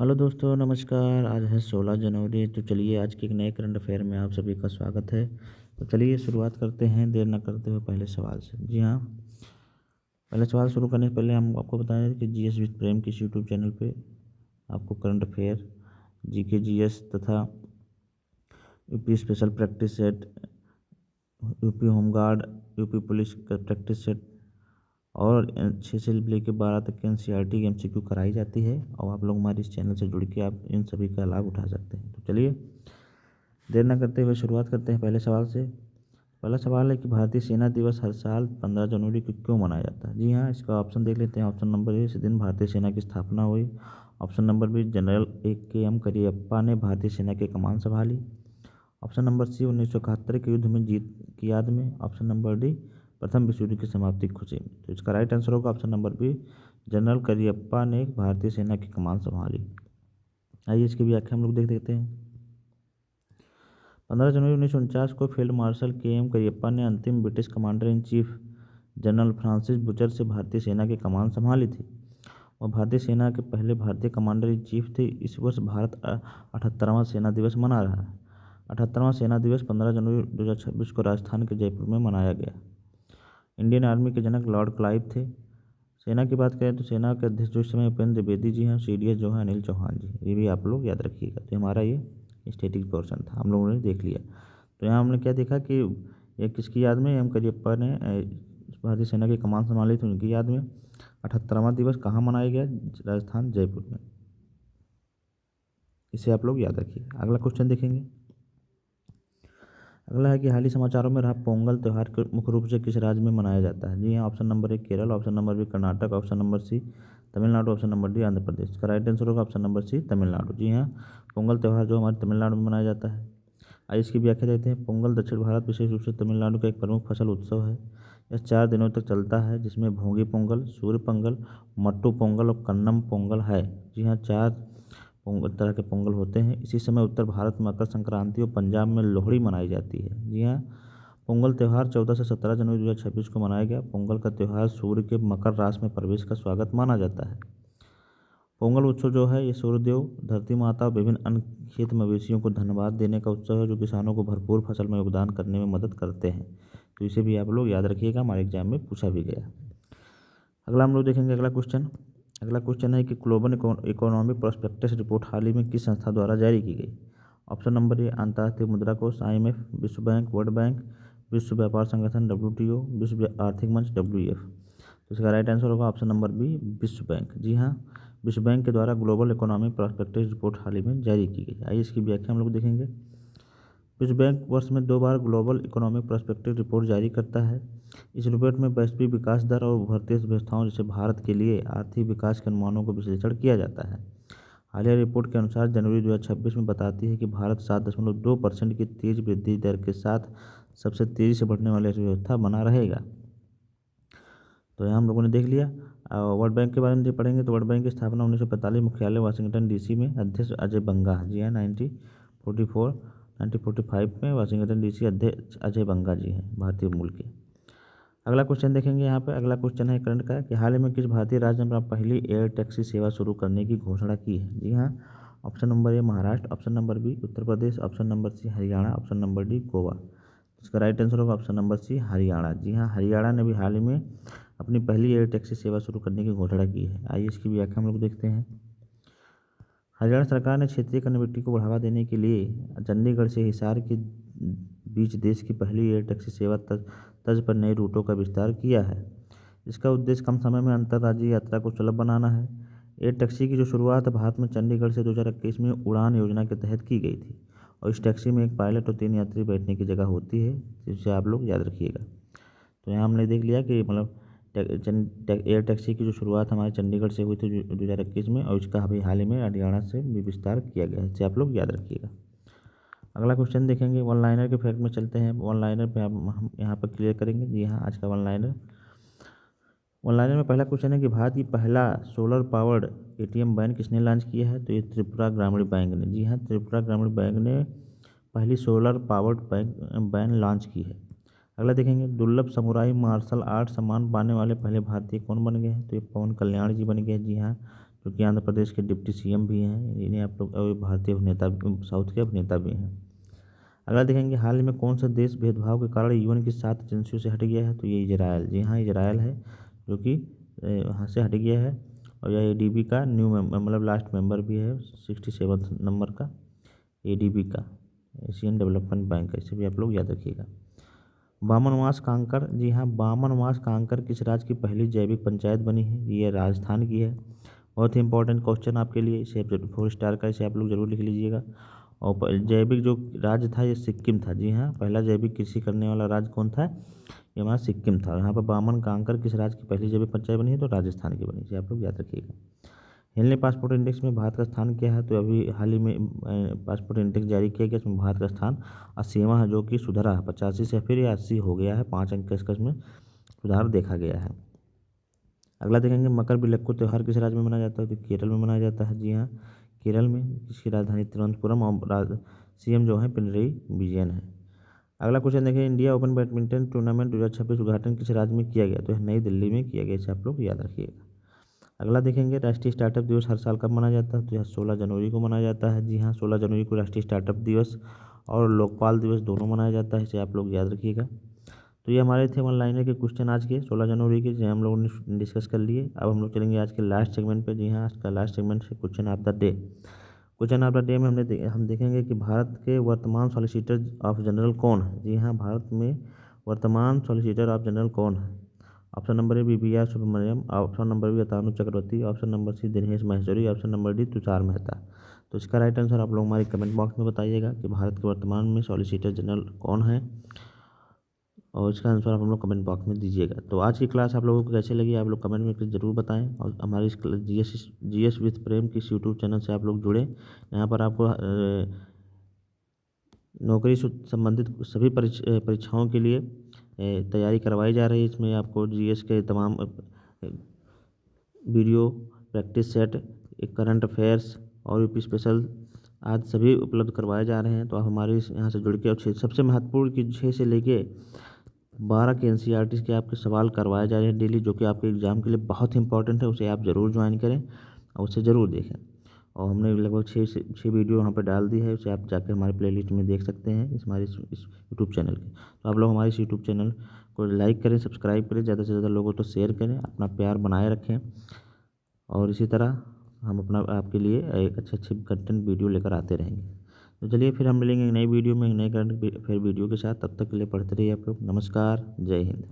Hello दोस्तों, नमस्कार। आज है 16 जनवरी। तो चलिए आज के एक नए करंट अफेयर में आप सभी का स्वागत है। तो चलिए शुरुआत करते हैं देर न करते हुए पहले सवाल से। जी हाँ, पहले सवाल शुरू करने से पहले हम आपको बताएं कि जीएस विद प्रेम किस यूट्यूब चैनल पे आपको करंट अफेयर, जीके, जीएस तथा UP special practice set, UP home guard, UP police का प्रैक्टिस सेट और 6 से लेकर 12 तक के एनसीईआरटी की एमसीक्यू कराई जाती है। और आप लोग हमारे इस चैनल से जुड़ के आप इन सभी का लाभ उठा सकते हैं। तो चलिए देर न करते हुए शुरुआत करते हैं पहले सवाल से। पहला सवाल है कि भारतीय सेना दिवस हर साल 15 जनवरी को क्यों मनाया जाता है। जी हाँ, इसका ऑप्शन देख लेते हैं। ऑप्शन नंबर ए, इस दिन भारतीय सेना की स्थापना हुई। Option number B, general AKM Cariappa ने भारतीय सेना की कमान संभाली। ऑप्शन नंबर सी, 1971 के युद्ध में जीत की याद में। ऑप्शन नंबर डी, प्रथम विश्व युद्ध की समाप्ति की खुशी में। तो इसका राइट आंसर होगा option number B, general Cariappa ने भारतीय सेना की कमान संभाली। आइए इसकी व्याख्या हम लोग देख देखते हैं। 15 जनवरी 1949 को फील्ड मार्शल KM करियप्पा ने अंतिम British commander in chief general Francis butcher से भारतीय सेना की कमान संभाली थी। वह भारतीय सेना के पहले भारतीय कमांडर इन चीफ थे। इस वर्ष भारत 78वां सेना दिवस मना रहा है। 78वां सेना दिवस 15 जनवरी 2026 को राजस्थान के जयपुर में मनाया गया। इंडियन आर्मी के जनक लॉर्ड क्लाइव थे। सेना की बात करें तो सेना के अध्यक्ष जो इस समय उपेंद्र द्विवेदी जी हैं, CDS जो है अनिल चौहान जी। ये भी आप लोग याद रखिएगा। तो हमारा ये स्टैटिक पोर्शन था, हम लोगों ने देख लिया। तो यहाँ हमने क्या देखा कि ये किसकी याद में, एम करियप्पा ने भारतीय सेना की कमान संभाली थी, उनकी याद में 78वां दिवस कहाँ मनाया गया, राजस्थान जयपुर में। इसे आप लोग याद रखिए। अगला क्वेश्चन देखेंगे। अगला है कि हाल ही समाचारों में रहा पोंगल त्यौहार मुख्य रूप से किस राज्य में मनाया जाता है। जी हाँ, option number 1 Kerala, option number b Karnataka, option number c Tamil Nadu, option number d Andhra Pradesh. इसका राइट आंसर होगा ऑप्शन नंबर सी तमिलनाडु। जी हाँ, पोंगल त्यौहार जो हमारे तमिलनाडु में मनाया जाता है। आइए इसकी व्याख्या देते हैं। पोंगल दक्षिण भारत, विशेष रूप से तमिलनाडु का एक प्रमुख फसल उत्सव है। यह 4 दिनों तक चलता है, जिसमें भोगी पोंगल, सूर्य पोंगल, मट्टू पोंगल और कन्नम पोंगल है। जी हाँ, 4 तरह के पोंगल होते हैं। इसी समय उत्तर भारत में मकर संक्रांति और पंजाब में लोहड़ी मनाई जाती है। जी हाँ, पोंगल त्यौहार 14 से 17 जनवरी 2026 को मनाया गया। पोंगल का त्यौहार सूर्य के मकर राशि में प्रवेश का स्वागत माना जाता है। पोंगल उत्सव जो है ये सूर्यदेव, धरती माता और विभिन्न अन्य खेत मवेशियों को धन्यवाद देने का उत्सव है, जो किसानों को भरपूर फसल में योगदान करने में मदद करते हैं। तो इसे भी आप लोग याद रखिएगा, हमारे एग्जाम में पूछा भी गया। अगला हम लोग देखेंगे अगला क्वेश्चन। अगला क्वेश्चन है कि ग्लोबल इकोनॉमिक प्रोस्पेक्टस रिपोर्ट हाल ही में किस संस्था द्वारा जारी की गई। ऑप्शन नंबर ए, अंतर्राष्ट्रीय मुद्रा कोष IMF, विश्व बैंक, वर्ल्ड बैंक, विश्व व्यापार संगठन WTO, विश्व आर्थिक मंच WEF। तो इसका राइट आंसर होगा ऑप्शन नंबर बी, विश्व बैंक। जी हाँ, विश्व बैंक के द्वारा ग्लोबल इकोनॉमिक प्रोस्पेक्टस रिपोर्ट हाल ही में जारी की गई। आइए इसकी व्याख्या हम लोग देखेंगे। विश्व बैंक वर्ष में 2 बार ग्लोबल इकोनॉमिक प्रोस्पेक्टिव रिपोर्ट जारी करता है। इस रिपोर्ट में वैश्विक विकास दर और उभरती अर्थव्यवस्थाओं जैसे भारत के लिए आर्थिक विकास के अनुमानों को विश्लेषण किया जाता है। हालिया रिपोर्ट के अनुसार जनवरी 2026 में बताती है कि भारत 7.2% की तेज वृद्धि दर के साथ सबसे तेजी से बढ़ने वाली अर्थव्यवस्था बना रहेगा। तो यहाँ हम लोगों ने देख लिया। वर्ल्ड बैंक के बारे में पढ़ेंगे तो वर्ल्ड बैंक की स्थापना 1945, मुख्यालय वाशिंगटन DC में, अध्यक्ष अजय बंगा। जी हाँ, 1945 में वाशिंगटन DC अध्यक्ष अजय बंगा जी हैं, भारतीय मूल के। अगला क्वेश्चन देखेंगे। यहाँ पे अगला क्वेश्चन है करंट का कि हाल ही में किस भारतीय राज्य ने पहली एयर टैक्सी सेवा शुरू करने की घोषणा की है। जी हाँ, option number A Maharashtra, option number B Uttar Pradesh, option number C Haryana, option number D Goa. इसका राइट आंसर होगा ऑप्शन नंबर सी हरियाणा। जी हाँ, हरियाणा ने भी हाल ही में अपनी पहली एयर टैक्सी सेवा शुरू करने की घोषणा की है। आइए इसकी व्याख्या हम लोग देखते हैं। हरियाणा सरकार ने क्षेत्रीय कनेक्टिविटी को बढ़ावा देने के लिए चंडीगढ़ से हिसार के बीच देश की पहली एयर टैक्सी सेवा तर्ज पर नए रूटों का विस्तार किया है। इसका उद्देश्य कम समय में अंतर्राज्यीय यात्रा को सुलभ बनाना है। एयर टैक्सी की जो शुरुआत भारत में चंडीगढ़ से 2021 में उड़ान योजना के तहत की गई थी। और इस टैक्सी में एक पायलट और 3 यात्री बैठने की जगह होती है, जिसे आप लोग याद रखिएगा। तो यहाँ हमने देख लिया कि मतलब एयर टैक्सी की जो शुरुआत हमारे चंडीगढ़ से हुई थी 2021 में, और इसका अभी हाल ही में हरियाणा से भी विस्तार किया गया है, इसे आप लोग याद रखिएगा। अगला क्वेश्चन देखेंगे। वन लाइनर के फैक्ट में चलते हैं। वन लाइनर पे हम यहाँ पर क्लियर करेंगे। जी हाँ, आज का वन लाइनर में पहला क्वेश्चन है कि भारत की पहला सोलर पावर्ड ATM वैन किसने लॉन्च किया है। तो ये त्रिपुरा ग्रामीण बैंक ने। जी हाँ, त्रिपुरा ग्रामीण बैंक ने पहली सोलर पावर्ड वैन लॉन्च की है। अगला देखेंगे। दुर्लभ समुराई मार्शल आर्ट सम्मान पाने वाले पहले भारतीय कौन बन गए हैं। तो ये पवन कल्याण जी बन गए। जी हाँ, जो कि आंध्र प्रदेश के डिप्टी सीएम भी हैं, इन्हें आप लोग, और भारतीय अभिनेता, साउथ के अभिनेता भी हैं। अगला देखेंगे, हाल ही में कौन सा देश भेदभाव के कारण यूएन की 7 एजेंसियों से हट गया है? तो ये इजराइल, जी हाँ इजराइल है जो कि वहाँ से हट गया है। और यह एडीबी का न्यू मेंबर, मतलब लास्ट मेंबर भी है 67 नंबर का, एडीबी का, एशियन डेवलपमेंट बैंक, इसे भी आप लोग याद रखिएगा। बामनवास कांकर, जी हाँ बामनवास कांकर किस राज्य की पहली जैविक पंचायत बनी है? ये राजस्थान की है। बहुत ही इंपॉर्टेंट क्वेश्चन आपके लिए, इसे आप 4 स्टार का, इसे आप लोग जरूर लिख लीजिएगा। और जैविक जो राज्य था ये सिक्किम था, जी हाँ पहला जैविक कृषि करने वाला राज्य कौन था? ये हमारा सिक्किम था। यहाँ पर बामन कांकर किस राज्य की पहली जैविक पंचायत बनी है? तो राजस्थान की बनी, इसे आप लोग याद रखिएगा। हेनले पासपोर्ट इंडेक्स में भारत का स्थान क्या है? तो अभी हाल ही में पासपोर्ट इंडेक्स जारी किया गया, इसमें भारत का स्थान 80वां है, जो कि सुधरा है 85 से फिर ये 80 हो गया है, 5 अंक का इसमें सुधार देखा गया है। अगला देखेंगे, मकर बिलक्कू त्यौहार किस राज्य में मनाया जाता है? तो केरल में मनाया जाता है, जी हाँ केरल में, इसकी राजधानी तिरुवनंतपुरम और सीएम जो है पिनरई विजयन है। अगला क्वेश्चन देखिए, इंडिया ओपन बैडमिंटन टूर्नामेंट 2026 उद्घाटन किस राज्य में किया गया? तो नई दिल्ली में किया गया, इसे आप लोग याद रखिएगा। अगला देखेंगे, राष्ट्रीय स्टार्टअप दिवस हर साल कब मनाया जाता है? तो यह 16 जनवरी को मनाया जाता है, जी हाँ 16 जनवरी को राष्ट्रीय स्टार्टअप दिवस और लोकपाल दिवस दोनों मनाया जाता है, इसे आप लोग याद रखिएगा। तो ये हमारे थे वन लाइनर के क्वेश्चन आज के 16 जनवरी के, जो हम लोगों ने डिस्कस कर लिए। अब हम लोग चलेंगे आज के लास्ट सेगमेंट पे, जी हाँ आज का लास्ट सेगमेंट है question of the day. Question of the day में हम देखेंगे कि भारत के वर्तमान सॉलिसिटर ऑफ जनरल कौन है? जी हाँ भारत में वर्तमान सॉलिसिटर ऑफ जनरल कौन है? Option number A BBR Subramaniam, option number B Atanu Chakraborty, option number C Dinesh Maheshwari, option number D Tushar Mehta. तो इसका राइट आंसर आप लोग हमारे कमेंट बॉक्स में बताइएगा कि भारत के वर्तमान में सॉलिसिटर जनरल कौन है, और इसका आंसर आप हम लोग कमेंट बॉक्स में दीजिएगा। तो आज की क्लास आप लोगों को कैसे लगी आप लोग कमेंट में ज़रूर बताएं, और हमारी इस जीएस विद प्रेम की यूट्यूब चैनल से आप लोग जुड़े। यहाँ पर आपको नौकरी से संबंधित सभी परीक्षाओं के लिए तैयारी करवाई जा रही है। इसमें आपको जीएस के तमाम वीडियो, प्रैक्टिस सेट, एक करंट अफेयर्स और यूपी स्पेशल आज सभी उपलब्ध करवाए जा रहे हैं। तो आप हमारे यहाँ से जुड़ के, और सबसे महत्वपूर्ण कि 6 से लेके 12 के एनसीईआरटी के आपके सवाल करवाए जा रहे हैं डेली, जो कि आपके एग्ज़ाम के लिए बहुत इंपॉर्टेंट है। उसे आप ज़रूर ज्वाइन करें और उसे ज़रूर देखें। और हमने लगभग 6 वीडियो वहाँ पर डाल दी है, उसे आप जाकर हमारे प्लेलिस्ट में देख सकते हैं इस यूट्यूब चैनल के। तो आप लोग हमारे इस यूट्यूब चैनल को लाइक करें, सब्सक्राइब करें, ज़्यादा से ज़्यादा लोगों तो शेयर करें, अपना प्यार बनाए रखें। और इसी तरह हम अपना आपके लिए एक अच्छे कंटेंट वीडियो लेकर आते रहेंगे। तो चलिए फिर हम मिलेंगे नई वीडियो में, नए करंट फिर वीडियो के साथ। तब तक के लिए पढ़ते रहिए आप लोग। नमस्कार, जय हिंद।